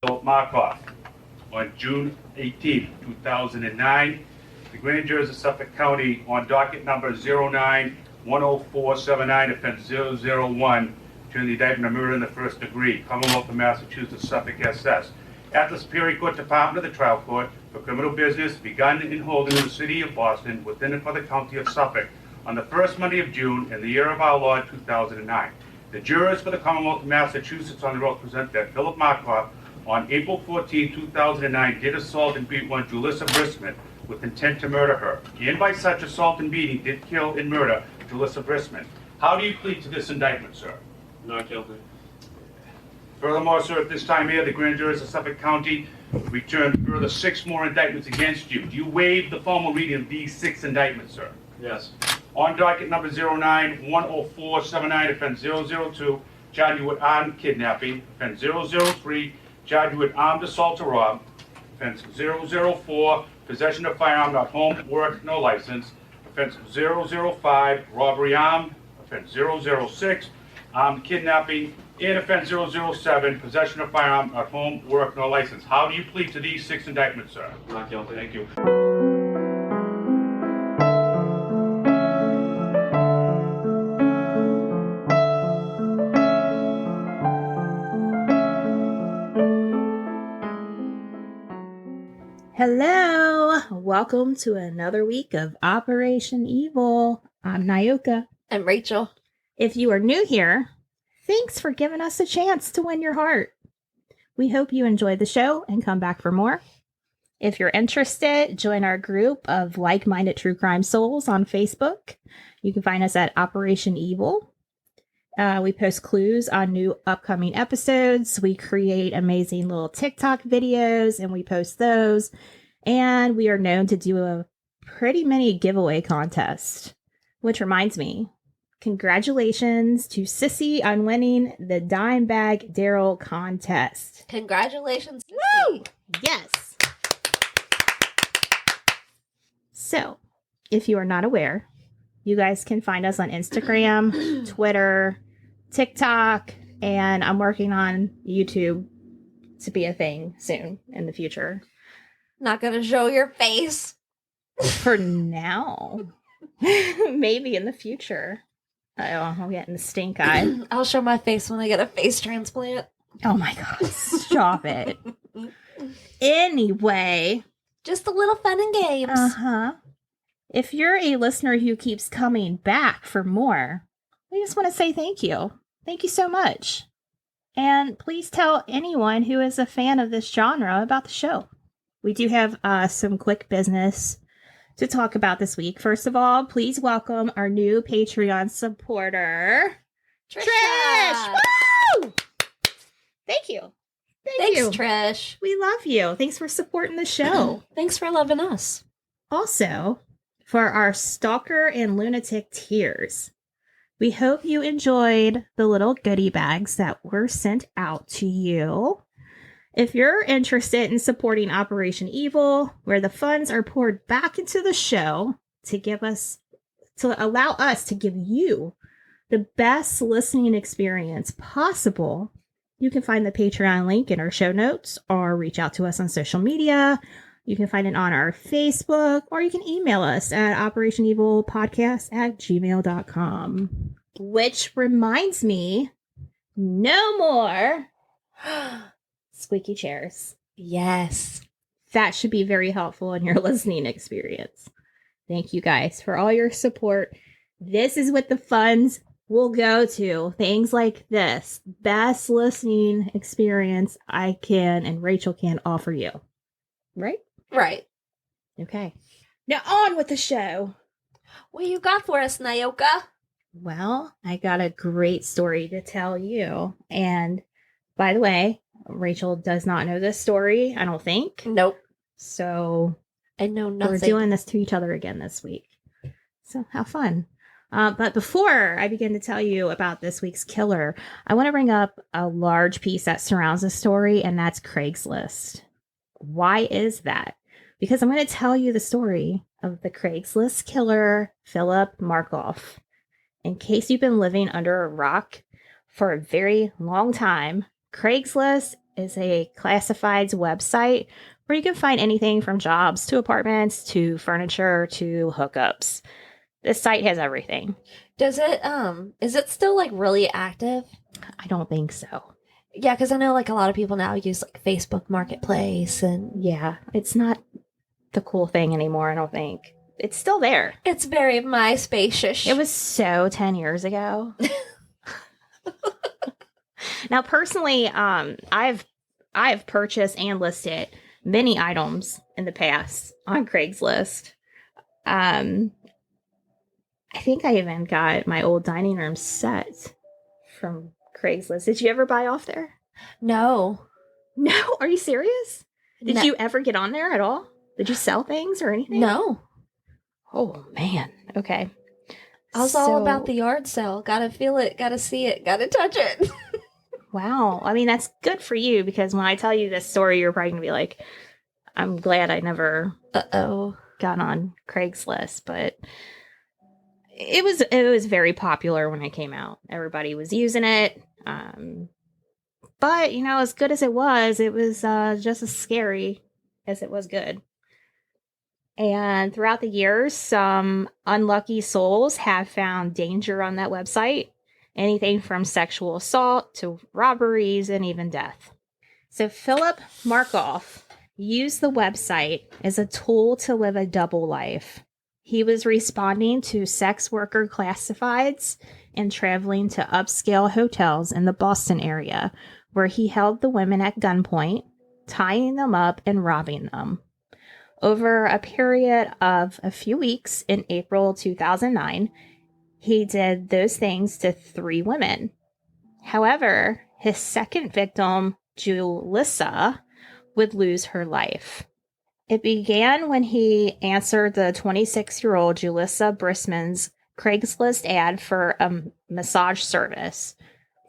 Markoff on June 18, 2009. The grand jurors of Suffolk County on docket number 09-10479, offense 001, to the indictment of murder in the first degree, Commonwealth of Massachusetts, Suffolk SS. At the Superior Court Department of the Trial Court for Criminal Business begun in holding in the city of Boston within and for the county of Suffolk on the first Monday of June in the year of our Lord 2009. The jurors for the Commonwealth of Massachusetts on the oath present that Philip Markoff on April 14, 2009 did assault and beat one Julissa Brisman with intent to murder her, and by such assault and beating did kill and murder Julissa Brisman. How do you plead to this indictment, sir? Not guilty. Furthermore, sir, at this time here, the grand jurors of Suffolk County returned further 6 more indictments against you. Do you waive the formal reading of these 6 indictments, sir? Yes. On docket number 09-10479, offense 002, charge you with armed kidnapping. Offense 003, charge you with armed assault to rob. Offense 004, possession of firearm not home, work, no license. Offense 005, robbery armed. Offense 006, armed kidnapping. And offense 007, possession of firearm not home, work, no license. How do you plead to these 6 indictments, sir? Not guilty. Thank you. Hello, welcome to another week of Operation Evil. I'm Nyoka. And Rachel. If you are new here, thanks for giving us a chance to win your heart. We hope you enjoyed the show and come back for more. If you're interested, join our group of like-minded true crime souls on Facebook. You can find us at Operation Evil. We post clues on new upcoming episodes. We create amazing little TikTok videos and we post those. And we are known to do a pretty many giveaway contests. Which reminds me, congratulations to Sissy on winning the Dime Bag Daryl contest. Congratulations. Woo! Yes. So, if you are not aware, you guys can find us on Instagram, Twitter, TikTok, and I'm working on YouTube to be a thing soon in the future. Not gonna show your face. For now. Maybe in the future. I'm getting the stink eye. I'll show my face when I get a face transplant. Oh my god, stop it. Anyway. Just a little fun and games. Uh-huh. If you're a listener who keeps coming back for more, we just want to say thank you. Thank you so much. And please tell anyone who is a fan of this genre about the show. We do have some quick business to talk about this week. First of all, please welcome our new Patreon supporter, Trish! Woo! Thank you. Thanks, you. Trish. We love you. Thanks for supporting the show. Thanks for loving us. Also, for our stalker and lunatic tiers, we hope you enjoyed the little goodie bags that were sent out to you. If you're interested in supporting Operation Evil, where the funds are poured back into the show to allow us to give you the best listening experience possible, you can find the Patreon link in our show notes or reach out to us on social media. You can find it on our Facebook, or you can email us at operationevilpodcast@gmail.com. Which reminds me, no more squeaky chairs. Yes. That should be very helpful in your listening experience. Thank you guys for all your support. This is what the funds will go to. Things like this. Best listening experience I can and Rachel can offer you. Right? Right. Okay. Now on with the show. What you got for us, Nyoka? Well, I got a great story to tell you. And by the way, Rachel does not know this story, I don't think. Nope. So I know nothing. we're doing this to each other again this week. So have fun. But before I begin to tell you about this week's killer, I want to bring up a large piece that surrounds the story, and that's Craigslist. Why is that? Because I'm going to tell you the story of the Craigslist killer, Philip Markoff. In case you've been living under a rock for a very long time, Craigslist is a classifieds website where you can find anything from jobs to apartments to furniture to hookups. This site has everything. Does it, is it still like really active? I don't think so. Yeah, because I know like a lot of people now use like Facebook Marketplace and Yeah, it's not the cool thing anymore, I don't think. It's still there. it's very MySpace-ish. It was so 10 years ago. Now, personally, I've purchased and listed many items in the past on Craigslist. I think I even got my old dining room set from Craigslist. Did you ever buy off there? No. No, are you serious? Did No. you ever get on there at all? Did you sell things or anything? No. Oh man. Okay. I was all So- about the yard sale. Gotta feel it, gotta see it, gotta touch it. Wow. I mean, that's good for you because when I tell you this story, you're probably gonna be like, I'm glad I never Uh-oh. got on Craigslist, but it was very popular when it came out. Everybody was using it. But as good as it was just as scary as it was good. And throughout the years, some unlucky souls have found danger on that website. Anything from sexual assault to robberies and even death. So Philip Markoff used the website as a tool to live a double life. He was responding to sex worker classifieds and traveling to upscale hotels in the Boston area, where he held the women at gunpoint, tying them up and robbing them. Over a period of a few weeks in April 2009, he did those things to 3 women. However, his second victim, Julissa, would lose her life. It began when he answered the 26-year-old Julissa Brisman's Craigslist ad for a massage service.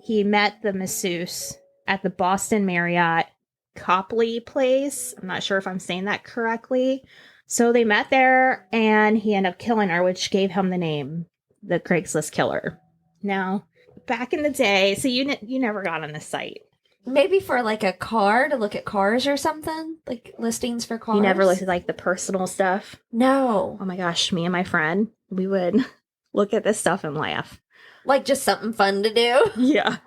He met the masseuse at the Boston Marriott Copley Place. I'm not sure if I'm saying that correctly. So they met there and he ended up killing her, which gave him the name, the Craigslist Killer. Now, back in the day, so you never got on this site. Maybe for like a car to look at cars or something? Like listings for cars? You never looked at like the personal stuff. No. Oh my gosh, me and my friend, we would look at this stuff and laugh. Like just something fun to do? Yeah,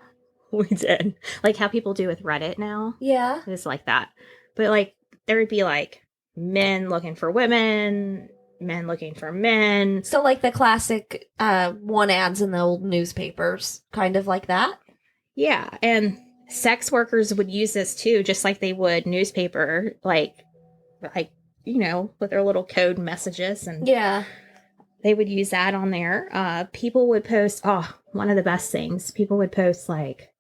we did. Like how people do with Reddit now. Yeah. It's like that. But like there would be like men looking for women, men looking for men. So like the classic one ads in the old newspapers, kind of like that? Yeah, and sex workers would use this too, just like they would newspaper, like with their little code messages, and Yeah. they would use that on there. People would post, one of the best things, people would post like,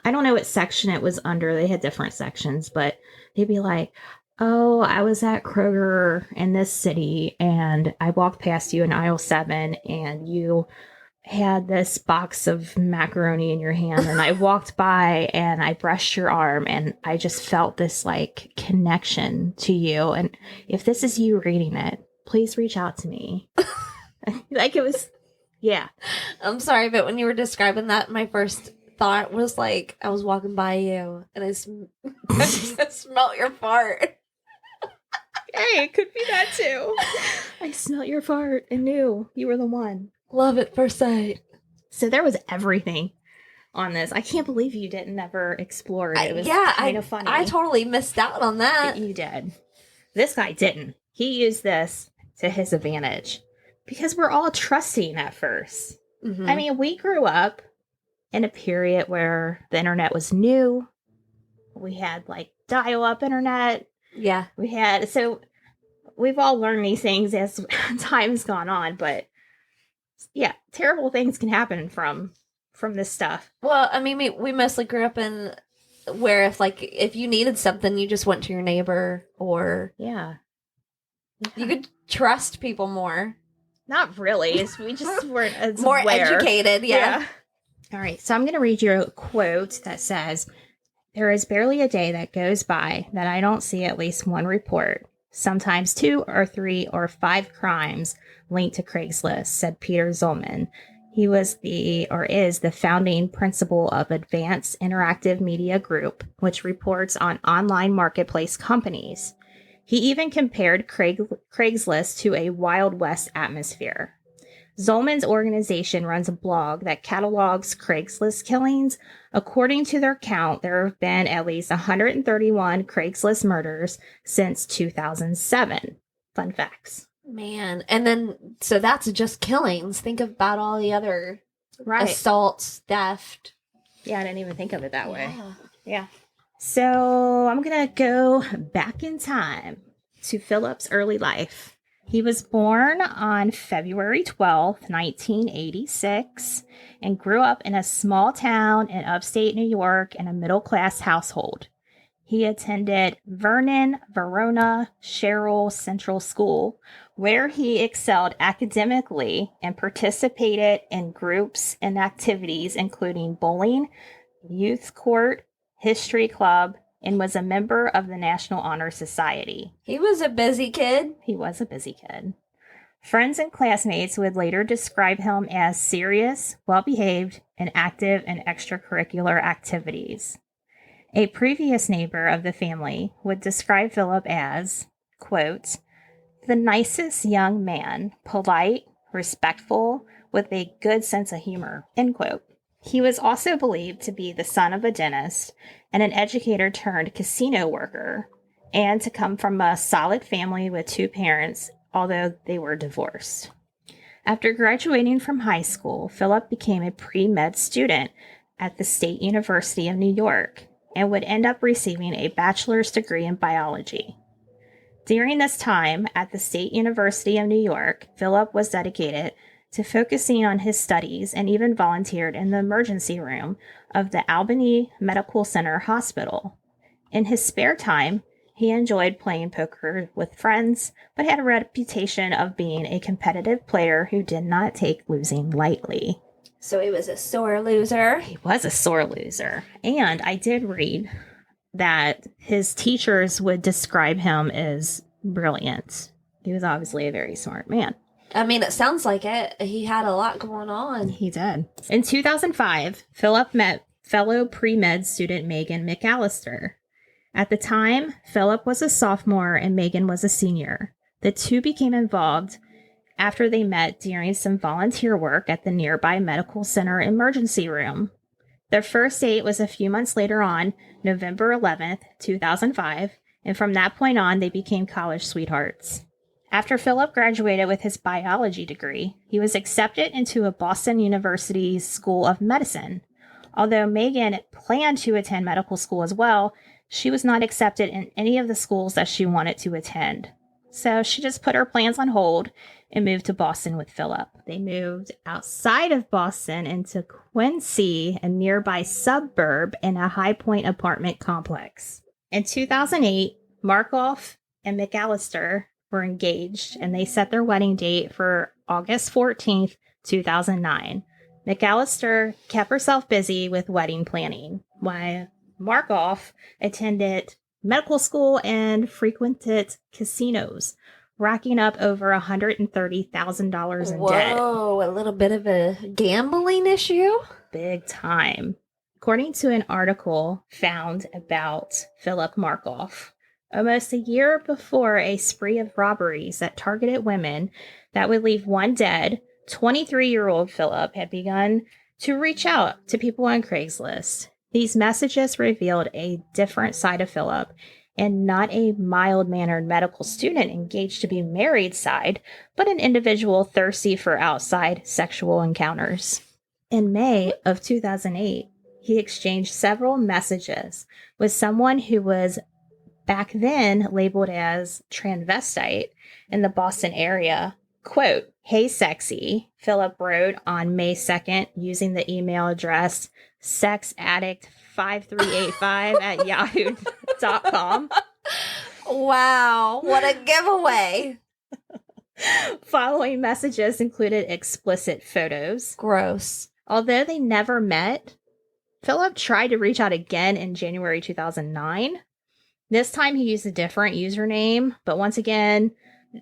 I don't know what section it was under, they had different sections, but they'd be like, oh, I was at Kroger in this city and I walked past you in aisle 7 and you had this box of macaroni in your hand and I walked by and I brushed your arm and I just felt this like connection to you. And if this is you reading it, please reach out to me. Like it was, yeah. I'm sorry, but when you were describing that, my first thought was like, I was walking by you and I smelled your fart. Hey, it could be that too. I smelled your fart and knew you were the one. Love at first sight. So there was everything on this. I can't believe you didn't ever explore it. It was kind of funny. I totally missed out on that. You did. This guy didn't. He used this to his advantage because we're all trusting at first. Mhm. I mean, we grew up in a period where the internet was new. We had like dial-up internet. Yeah. So we've all learned these things as time's gone on, but yeah, terrible things can happen from this stuff. Well, I mean, we mostly grew up in where if you needed something, you just went to your neighbor or Yeah. you could trust people more. Not really. We just weren't as More aware. educated, yeah. All right, so I'm going to read you a quote that says, "There is barely a day that goes by that I don't see at least one report, sometimes 2 or 3 or 5 crimes linked to Craigslist," said Peter Zolman, He was is the founding principal of Advanced Interactive Media Group, which reports on online marketplace companies. He even compared Craigslist to a Wild West atmosphere. Zolman's organization runs a blog that catalogs Craigslist killings. According to their count, there have been at least 131 Craigslist murders since 2007. Fun facts. Man. And then, so that's just killings. Think about all the other assaults, theft. Yeah, I didn't even think of it that way. Yeah. So I'm going to go back in time to Philip's early life. He was born on February 12th, 1986, and grew up in a small town in upstate New York in a middle-class household. He attended Verona Sherrill Central School, where he excelled academically and participated in groups and activities including bowling, youth court, history club, and was a member of the National Honor Society. He was a busy kid. He was a busy kid. Friends and classmates would later describe him as serious, well-behaved, and active in extracurricular activities. A previous neighbor of the family would describe Philip as, quote, the nicest young man, polite, respectful, with a good sense of humor, end quote. He was also believed to be the son of a dentist and an educator turned casino worker, and to come from a solid family with two parents, although they were divorced. After graduating from high school, Philip became a pre-med student at the State University of New York and would end up receiving a bachelor's degree in biology. During this time at the State University of New York, Philip was dedicated to focusing on his studies and even volunteered in the emergency room of the Albany Medical Center Hospital. In his spare time, he enjoyed playing poker with friends, but had a reputation of being a competitive player who did not take losing lightly. So he was a sore loser. He was a sore loser. And I did read that his teachers would describe him as brilliant. He was obviously a very smart man. I mean, it sounds like it. He had a lot going on. He did. In 2005, Philip met fellow pre-med student Megan McAllister. At the time, Philip was a sophomore and Megan was a senior. The two became involved after they met during some volunteer work at the nearby medical center emergency room. Their first date was a few months later on, November 11th, 2005, and from that point on, they became college sweethearts. After Philip graduated with his biology degree, he was accepted into a Boston University School of Medicine. Although Megan planned to attend medical school as well, she was not accepted in any of the schools that she wanted to attend. So she just put her plans on hold and moved to Boston with Philip. They moved outside of Boston into Quincy, a nearby suburb, in a High Point apartment complex. In 2008, Markoff and McAllister were engaged, and they set their wedding date for August 14th, 2009. McAllister kept herself busy with wedding planning, while Markoff attended medical school and frequented casinos, racking up over $130,000 in debt. Whoa, a little bit of a gambling issue? Big time. According to an article found about Philip Markoff, almost a year before a spree of robberies that targeted women that would leave one dead, 23-year-old Philip had begun to reach out to people on Craigslist. These messages revealed a different side of Philip, and not a mild-mannered medical student engaged to be married side, but an individual thirsty for outside sexual encounters. In May of 2008, he exchanged several messages with someone who was back then labeled as transvestite in the Boston area. Quote, "Hey sexy," Philip wrote on May 2nd using the email address sexaddict5385@yahoo.com. Wow, what a giveaway. Following messages included explicit photos. Gross. Although they never met, Philip tried to reach out again in January 2009. This time he used a different username, but once again,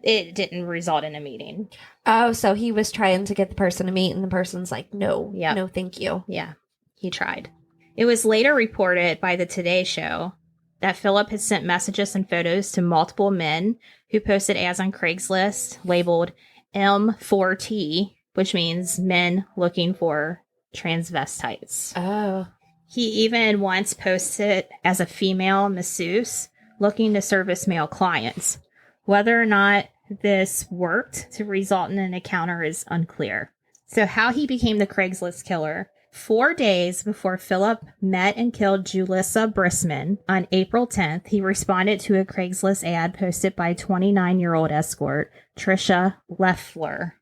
it didn't result in a meeting. Oh, so he was trying to get the person to meet, and the person's like, no, Yep. no, thank you. Yeah, he tried. It was later reported by the Today Show that Philip had sent messages and photos to multiple men who posted ads on Craigslist labeled M4T, which means men looking for transvestites. Oh. He even once posted as a female masseuse looking to service male clients. Whether or not this worked to result in an encounter is unclear. So how he became the Craigslist killer: 4 days before Philip met and killed Julissa Brisman on April 10th, he responded to a Craigslist ad posted by 29-year-old escort Trisha Leffler.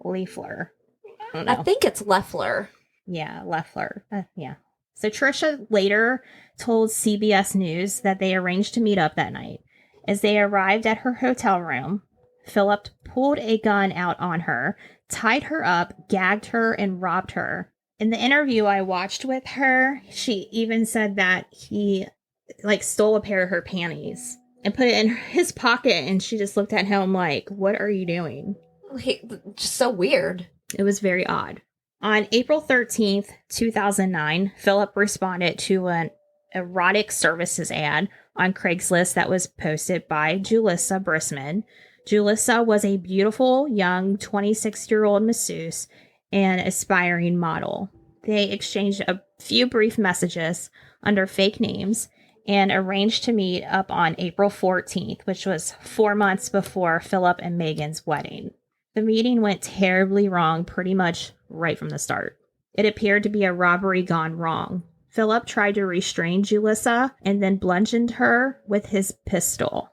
I don't know. I think it's Leffler. Yeah, Leffler. Yeah. So Trisha later told CBS News that they arranged to meet up that night. As they arrived at her hotel room, Philip pulled a gun out on her, tied her up, gagged her, and robbed her. In the interview I watched with her, she even said that he stole a pair of her panties and put it in his pocket, and she just looked at him like, "What are you doing?" Just so weird. It was very odd. On April 13th, 2009, Philip responded to an erotic services ad on Craigslist that was posted by Julissa Brisman. Julissa was a beautiful, young 26-year-old masseuse and aspiring model. They exchanged a few brief messages under fake names and arranged to meet up on April 14th, which was 4 months before Philip and Megan's wedding. The meeting went terribly wrong pretty much right from the start. It appeared to be a robbery gone wrong. Philip tried to restrain Julissa and then bludgeoned her with his pistol.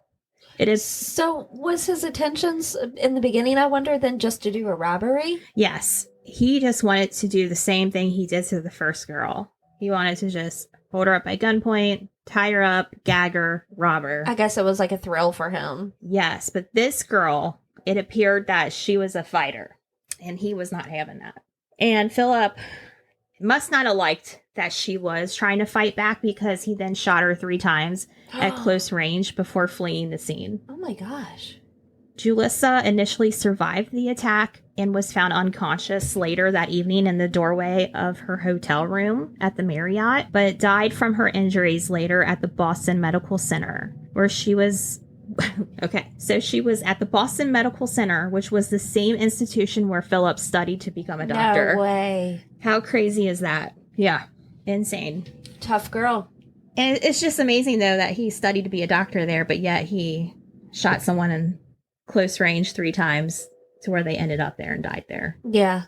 So was his intentions in the beginning, I wonder, then just to do a robbery? Yes. He just wanted to do the same thing he did to the first girl. He wanted to just hold her up by gunpoint, tie her up, gag her, rob her. I guess it was like a thrill for him. Yes, but this girl, it appeared that she was a fighter, and he was not having that. And Philip must not have liked that she was trying to fight back, because he then shot her 3 times at close range before fleeing the scene. Oh my gosh. Julissa initially survived the attack and was found unconscious later that evening in the doorway of her hotel room at the Marriott, but died from her injuries later at the Boston Medical Center, where she was... Okay, so she was at the Boston Medical Center, which was the same institution where Philip studied to become a doctor. No way. How crazy is that? Yeah, insane. Tough girl. And it's just amazing, though, that he studied to be a doctor there, but yet he shot someone in close range 3 times to where they ended up there and died there. Yeah.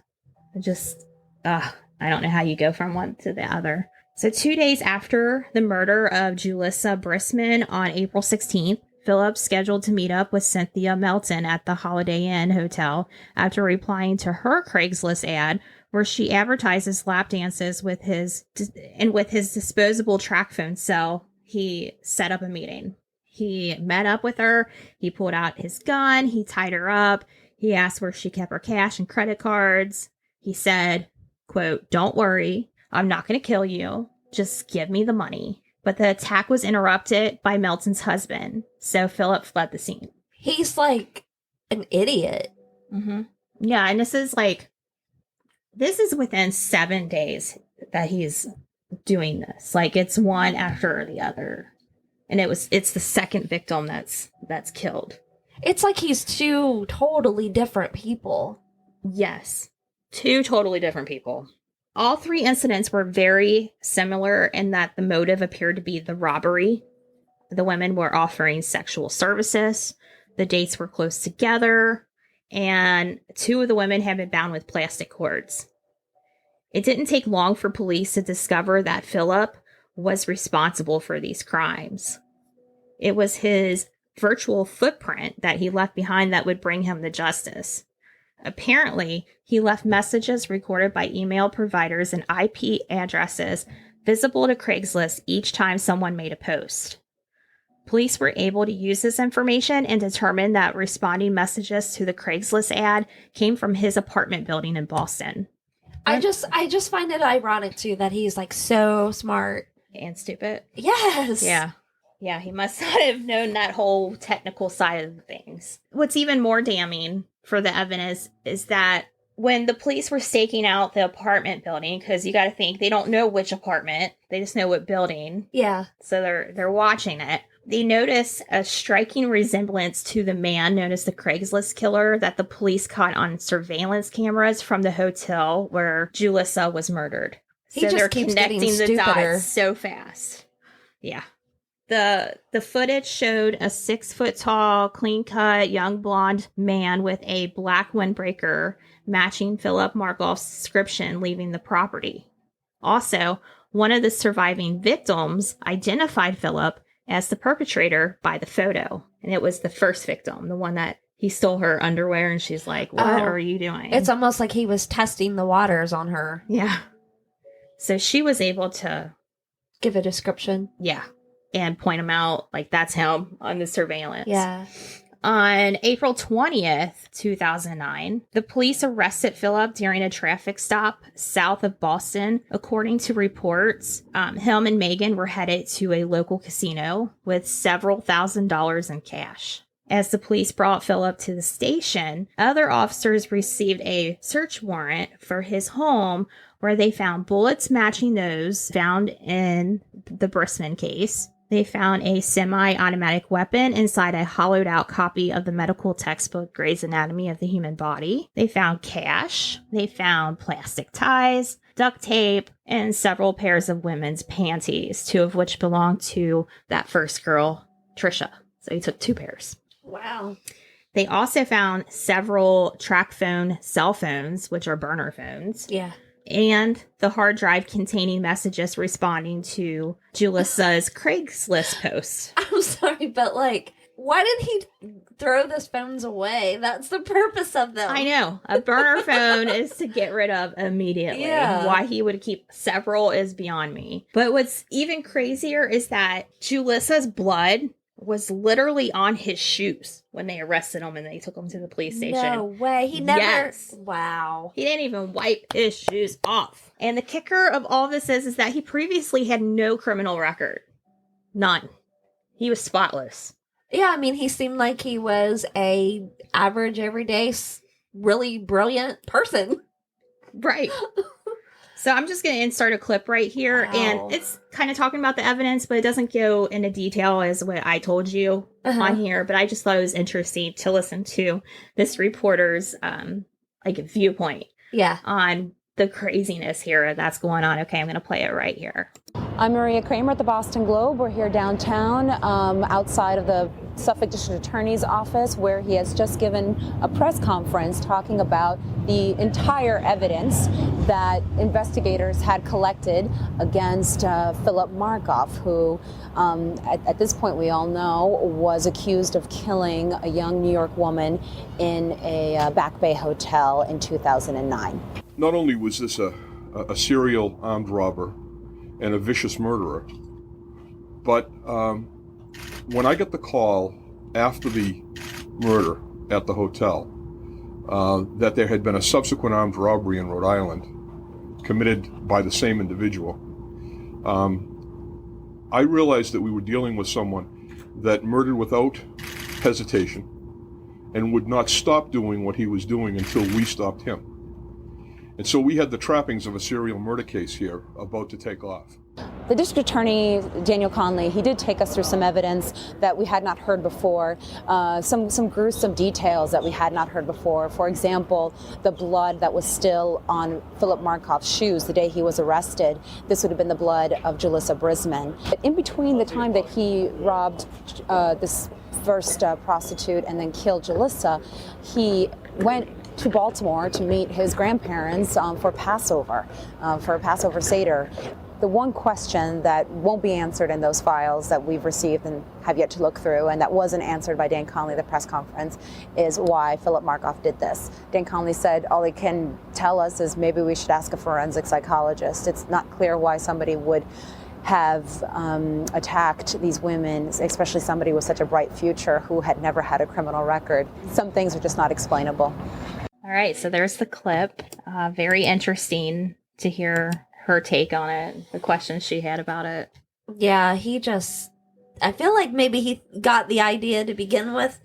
It just, I don't know how you go from one to the other. So 2 days after the murder of Julissa Brisman on April 16th, Philip scheduled to meet up with Cynthia Melton at the Holiday Inn Hotel after replying to her Craigslist ad, where she advertises lap dances with his disposable track phone cell. He set up a meeting. He met up with her. He pulled out his gun. He tied her up. He asked where she kept her cash and credit cards. He said, quote, "Don't worry, I'm not going to kill you. Just give me the money." But the attack was interrupted by Melton's husband, so Philip fled the scene. He's like an idiot. Mm-hmm. Yeah, and this is within 7 days that he's doing this. Like, it's one after the other. And it's the second victim that's killed. It's like he's 2 totally different people. Yes. 2 totally different people. All 3 incidents were very similar in that the motive appeared to be the robbery. The women were offering sexual services. The dates were close together. And 2 of the women had been bound with plastic cords. It didn't take long for police to discover that Philip was responsible for these crimes. It was his virtual footprint that he left behind that would bring him to justice. Apparently, he left messages recorded by email providers and IP addresses visible to Craigslist each time someone made a post. Police were able to use this information and determine that responding messages to the Craigslist ad came from his apartment building in Boston. I just find it ironic too that he's like so smart And stupid. Yes. Yeah. Yeah, he must not have known that whole technical side of things. What's even more damning for the evidence is that when the police were staking out the apartment building, because you got to think they don't know which apartment, they just know what building. Yeah. So they're watching it. They notice a striking resemblance to the man known as the Craigslist killer that the police caught on surveillance cameras from the hotel where Julissa was murdered. He So just they're keeps connecting getting the stupider. dots so fast. Yeah. The footage showed a 6-foot-tall, clean-cut, young blonde man with a black windbreaker matching Philip Markoff's description leaving the property. Also, one of the surviving victims identified Philip as the perpetrator by the photo. And it was the first victim, the one that he stole her underwear, and she's like, what are you doing? It's almost like he was testing the waters on her. Yeah. So she was able to give a description. Yeah. And point him out, like, that's him on the surveillance. Yeah. On April 20th, 2009, the police arrested Philip during a traffic stop south of Boston. According to reports, him and Megan were headed to a local casino with several $1,000s in cash. As the police brought Philip to the station, other officers received a search warrant for his home where they found bullets matching those found in the Brisman case. They found a semi-automatic weapon inside a hollowed-out copy of the medical textbook Gray's Anatomy of the Human Body. They found cash. They found plastic ties, duct tape, and several pairs of women's panties, 2 of which belonged to that first girl, Trisha. So he took 2 pairs. Wow. They also found several track phone cell phones, which are burner phones. Yeah. And the hard drive containing messages responding to Julissa's Craigslist posts. I'm sorry, but like, why did he throw those phones away? That's the purpose of them. I know. A burner phone is to get rid of immediately. Yeah. Why he would keep several is beyond me. But what's even crazier is that Julissa's blood was literally on his shoes when they arrested him and they took him to the police station. No way. He never. Yes. Wow. He didn't even wipe his shoes off. And the kicker of all this is that he previously had no criminal record. None. He was spotless. Yeah, I mean, he seemed like he was a average, everyday, really brilliant person. Right. So I'm just going to insert a clip right here. Wow. And it's kind of talking about the evidence, but it doesn't go into detail as what I told you on here. But I just thought it was interesting to listen to this reporter's viewpoint on the craziness here that's going on. Okay, I'm going to play it right here. I'm Maria Kramer at the Boston Globe. We're here downtown outside of the Suffolk District Attorney's office, where he has just given a press conference talking about the entire evidence that investigators had collected against Philip Markoff, who at this point we all know was accused of killing a young New York woman in a Back Bay hotel in 2009. Not only was this a serial armed robber and a vicious murderer, but when I got the call after the murder at the hotel that there had been a subsequent armed robbery in Rhode Island committed by the same individual, I realized that we were dealing with someone that murdered without hesitation and would not stop doing what he was doing until we stopped him. And so we had the trappings of a serial murder case here about to take off. The district attorney, Daniel Conley, he did take us through some evidence that we had not heard before, some gruesome details that we had not heard before. For example, the blood that was still on Philip Markoff's shoes the day he was arrested. This would have been the blood of Julissa Brisman. But in between the time that he robbed this first prostitute and then killed Julissa, he went to Baltimore to meet his grandparents for Passover, for a Passover Seder. The one question that won't be answered in those files that we've received and have yet to look through, and that wasn't answered by Dan Conley at the press conference, is why Philip Markoff did this. Dan Conley said all he can tell us is maybe we should ask a forensic psychologist. It's not clear why somebody would have attacked these women, especially somebody with such a bright future who had never had a criminal record. Some things are just not explainable. All right, so there's the clip. Very interesting to hear her take on it, the questions she had about it. Yeah, he just, I feel like maybe he got the idea to begin with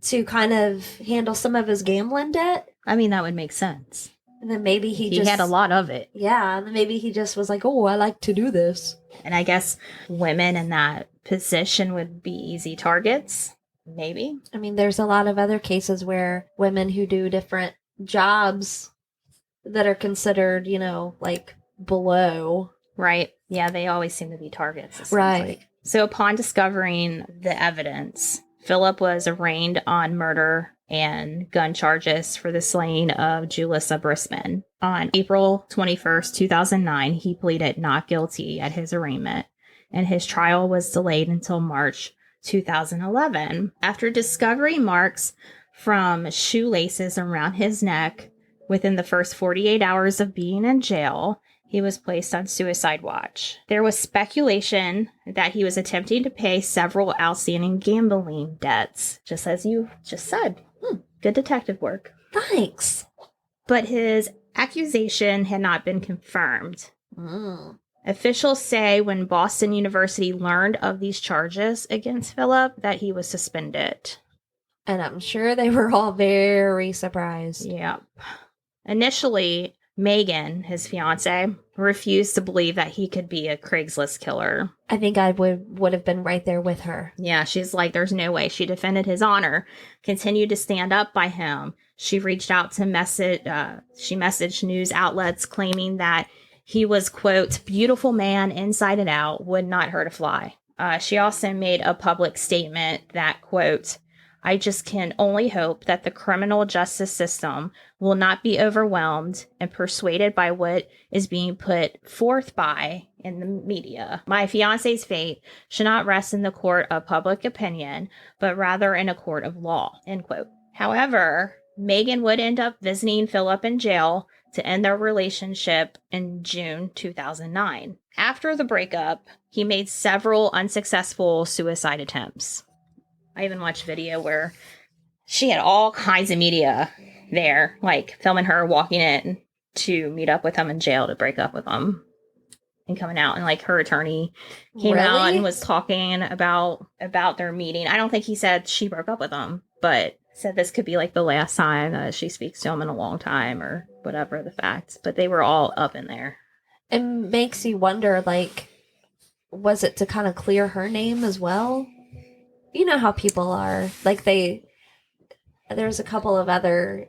to kind of handle some of his gambling debt. I mean, that would make sense. And then maybe He just had a lot of it. Yeah, and then maybe he just was like, oh, I like to do this. And I guess women in that position would be easy targets. Maybe. I mean, there's a lot of other cases where women who do different jobs that are considered, like below. Right. Yeah, they always seem to be targets. it seems Right. like. So upon discovering the evidence, Philip was arraigned on murder and gun charges for the slaying of Julissa Brisman. On April 21st, 2009, he pleaded not guilty at his arraignment, and his trial was delayed until March 2011. After discovering marks from shoelaces around his neck within the first 48 hours of being in jail, he was placed on suicide watch. There was speculation that he was attempting to pay several outstanding gambling debts, just as you just said. Good detective work. Thanks. But his accusation had not been confirmed. Mm. Officials say when Boston University learned of these charges against Philip that he was suspended. And I'm sure they were all very surprised. Yep. Initially, Megan, his fiance, refused to believe that he could be a Craigslist killer. I think I would have been right there with her. Yeah, she's like, there's no way. She defended his honor, continued to stand up by him. She reached out to she messaged news outlets claiming that he was, quote, beautiful man inside and out, would not hurt a fly. She also made a public statement that, quote, I just can only hope that the criminal justice system will not be overwhelmed and persuaded by what is being put forth by in the media. My fiance's fate should not rest in the court of public opinion, but rather in a court of law, end quote. However, Megan would end up visiting Philip in jail to end their relationship in June 2009. After the breakup, he made several unsuccessful suicide attempts. I even watched a video where she had all kinds of media there, like filming her walking in to meet up with him in jail to break up with him and coming out. And like her attorney came out and was talking about their meeting. I don't think he said she broke up with him, but said this could be like the last time that she speaks to him in a long time or whatever the facts. But they were all up in there. It makes you wonder, like, was it to kind of clear her name as well? You know how people are. Like, there's a couple of other,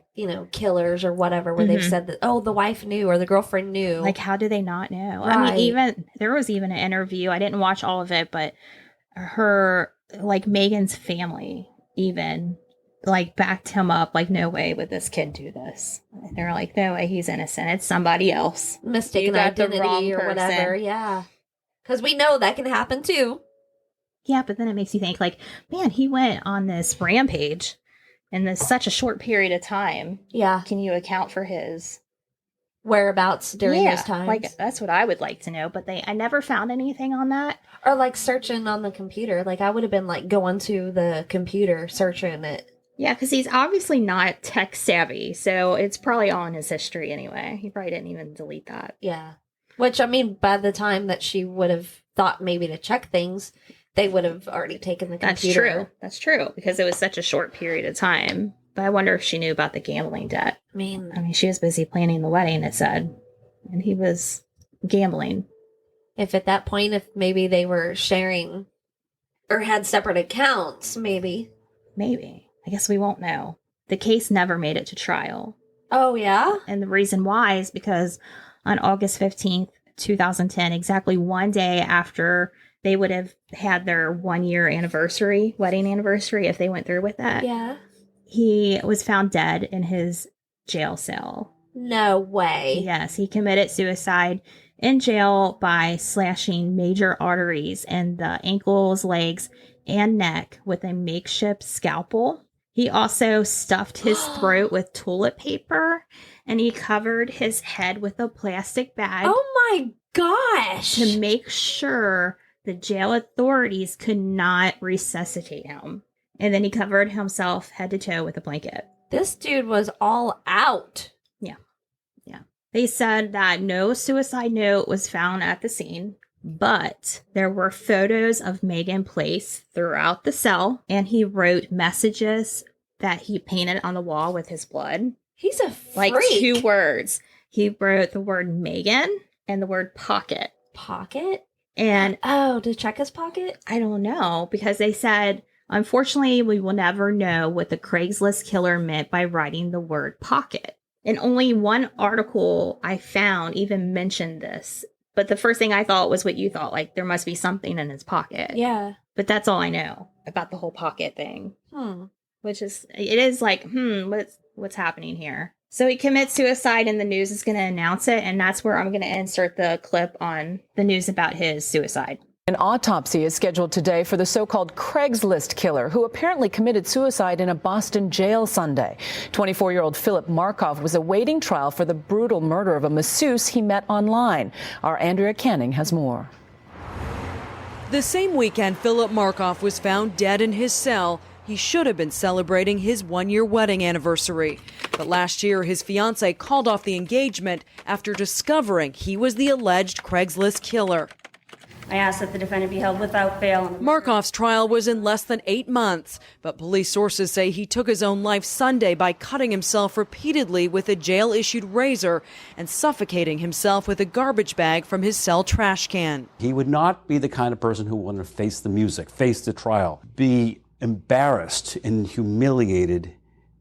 killers or whatever where they've said that, oh, the wife knew or the girlfriend knew. Like, how do they not know? Right. I mean, there was even an interview. I didn't watch all of it, but her, like, Megan's family even, like, backed him up. Like, no way would this kid do this. And they're like, no way, he's innocent. It's somebody else. Mistaken You got the wrong identity or whatever. person. Yeah. Because we know that can happen too. Yeah, but then it makes you think, like, man, he went on this rampage in such a short period of time. Yeah. Can you account for his Whereabouts during those times? Like, that's what I would like to know, but I never found anything on that. Or like searching on the computer. Like, I would have been like going to the computer searching it. Yeah, because he's obviously not tech savvy, so it's probably all in his history anyway. He probably didn't even delete that. Yeah. Which, I mean, by the time that she would have thought maybe to check things, they would have already taken the computer. That's true, because it was such a short period of time. But I wonder if she knew about the gambling debt. I mean, She was busy planning the wedding, it said, and he was gambling. if at that point, if maybe they were sharing or had separate accounts, maybe. Maybe. I guess we won't know. The case never made it to trial. Oh, yeah? And the reason why is because on August 15th, 2010, exactly one day after they would have had their 1 year anniversary, wedding anniversary, if they went through with that. Yeah. He was found dead in his jail cell. No way. Yes, he committed suicide in jail by slashing major arteries in the ankles, legs, and neck with a makeshift scalpel. He also stuffed his throat with toilet paper, and he covered his head with a plastic bag. Oh my gosh. To make sure the jail authorities could not resuscitate him. And then he covered himself head to toe with a blanket. This dude was all out. Yeah. They said that no suicide note was found at the scene. But there were photos of Megan placed throughout the cell, and he wrote messages that he painted on the wall with his blood. He's a freak. Like 2 words. He wrote the word Megan and the word pocket. Pocket? And to check his pocket? I don't know, because they said, unfortunately, we will never know what the Craigslist killer meant by writing the word pocket. And only one article I found even mentioned this. But the first thing I thought was what you thought, like there must be something in his pocket. Yeah. But that's all I know about the whole pocket thing. Which is, it is like, what's happening here? So he commits suicide and the news is going to announce it. And that's where I'm going to insert the clip on the news about his suicide. An autopsy is scheduled today for the so-called Craigslist killer, who apparently committed suicide in a Boston jail Sunday. 24-year-old Philip Markoff was awaiting trial for the brutal murder of a masseuse he met online. Our Andrea Canning has more. The same weekend Philip Markoff was found dead in his cell, he should have been celebrating his 1-year wedding anniversary. But last year, his fiancée called off the engagement after discovering he was the alleged Craigslist killer. I asked that the defendant be held without bail. Markoff's trial was in less than 8 months, but police sources say he took his own life Sunday by cutting himself repeatedly with a jail-issued razor and suffocating himself with a garbage bag from his cell trash can. He would not be the kind of person who would want to face the music, face the trial, be embarrassed and humiliated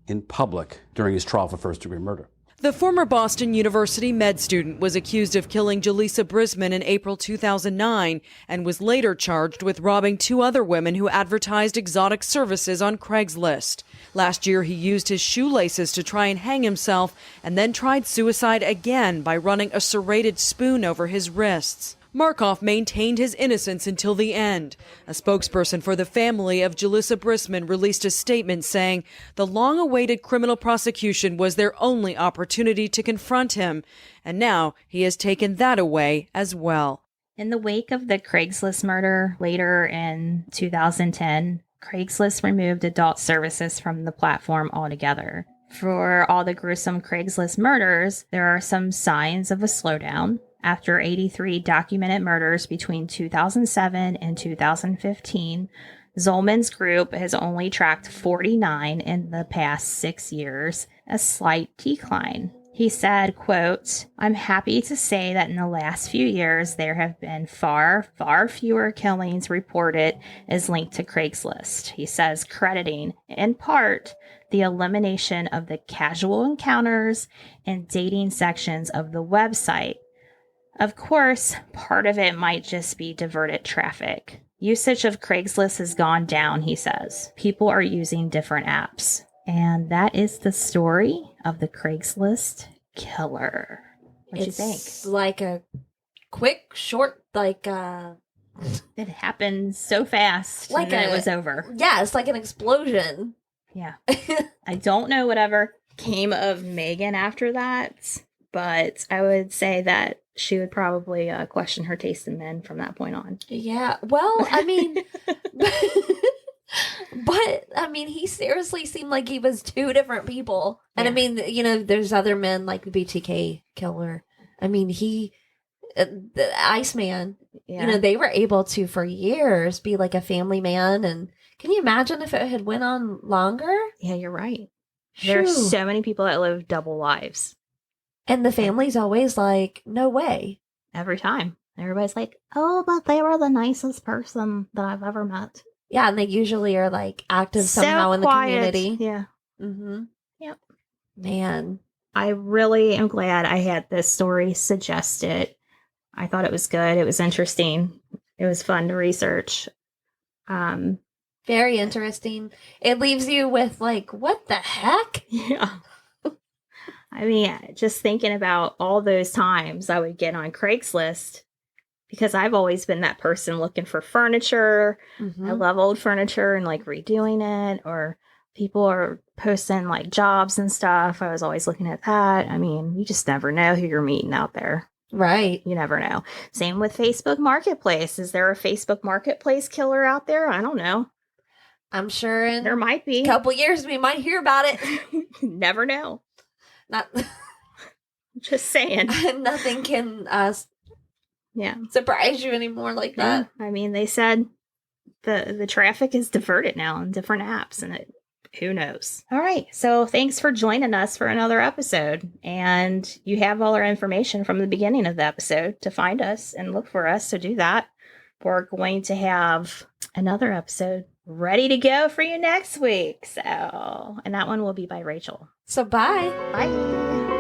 in public during his trial for first-degree murder. The former Boston University med student was accused of killing Jaleesa Brisman in April 2009 and was later charged with robbing 2 other women who advertised exotic services on Craigslist. Last year, he used his shoelaces to try and hang himself and then tried suicide again by running a serrated spoon over his wrists. Markoff maintained his innocence until the end. A spokesperson for the family of Jaleesa Brisman released a statement saying the long-awaited criminal prosecution was their only opportunity to confront him, and now he has taken that away as well. In the wake of the Craigslist murder later in 2010, Craigslist removed adult services from the platform altogether. For all the gruesome Craigslist murders, there are some signs of a slowdown. After 83 documented murders between 2007 and 2015, Zolman's group has only tracked 49 in the past 6 years, a slight decline. He said, quote, "I'm happy to say that in the last few years, there have been far fewer killings reported as linked to Craigslist." He says, crediting, in part, the elimination of the casual encounters and dating sections of the website. Of course, part of it might just be diverted traffic. Usage of Craigslist has gone down, he says. People are using different apps. And that is the story of the Craigslist killer. What do you think? It's like a quick, short, It happened so fast, like and then it was over. Yeah, it's like an explosion. Yeah. I don't know whatever came of Megan after that, but I would say that she would probably question her taste in men from that point on. Yeah, well, I mean, but I mean, he seriously seemed like he was 2 different people. And I mean, there's other men like the BTK killer. I mean, the Iceman, they were able to for years be like a family man. And can you imagine if it had went on longer? Yeah, you're right. There's so many people that live double lives. And the family's always like, no way. Every time. Everybody's like, oh, but they were the nicest person that I've ever met. Yeah, and they usually are like active somehow in the community. Yeah. Mm-hmm. Yep. Man. I really am glad I had this story suggested. I thought it was good. It was interesting. It was fun to research. Very interesting. It leaves you with like, what the heck? Yeah. I mean, just thinking about all those times I would get on Craigslist, because I've always been that person looking for furniture. Mm-hmm. I love old furniture and like redoing it, or people are posting like jobs and stuff. I was always looking at that. I mean, you just never know who you're meeting out there. Right. You never know. Same with Facebook Marketplace. Is there a Facebook Marketplace killer out there? I don't know. I'm sure there might be. A couple years we might hear about it. Never know. Not just saying. Nothing can Yeah. surprise you anymore like that. I mean, they said the traffic is diverted now in different apps, and who knows? All right. So thanks for joining us for another episode. And you have all our information from the beginning of the episode to find us and look for us. So do that. We're going to have another episode ready to go for you next week. So, and that one will be by Rachel. So bye. Bye.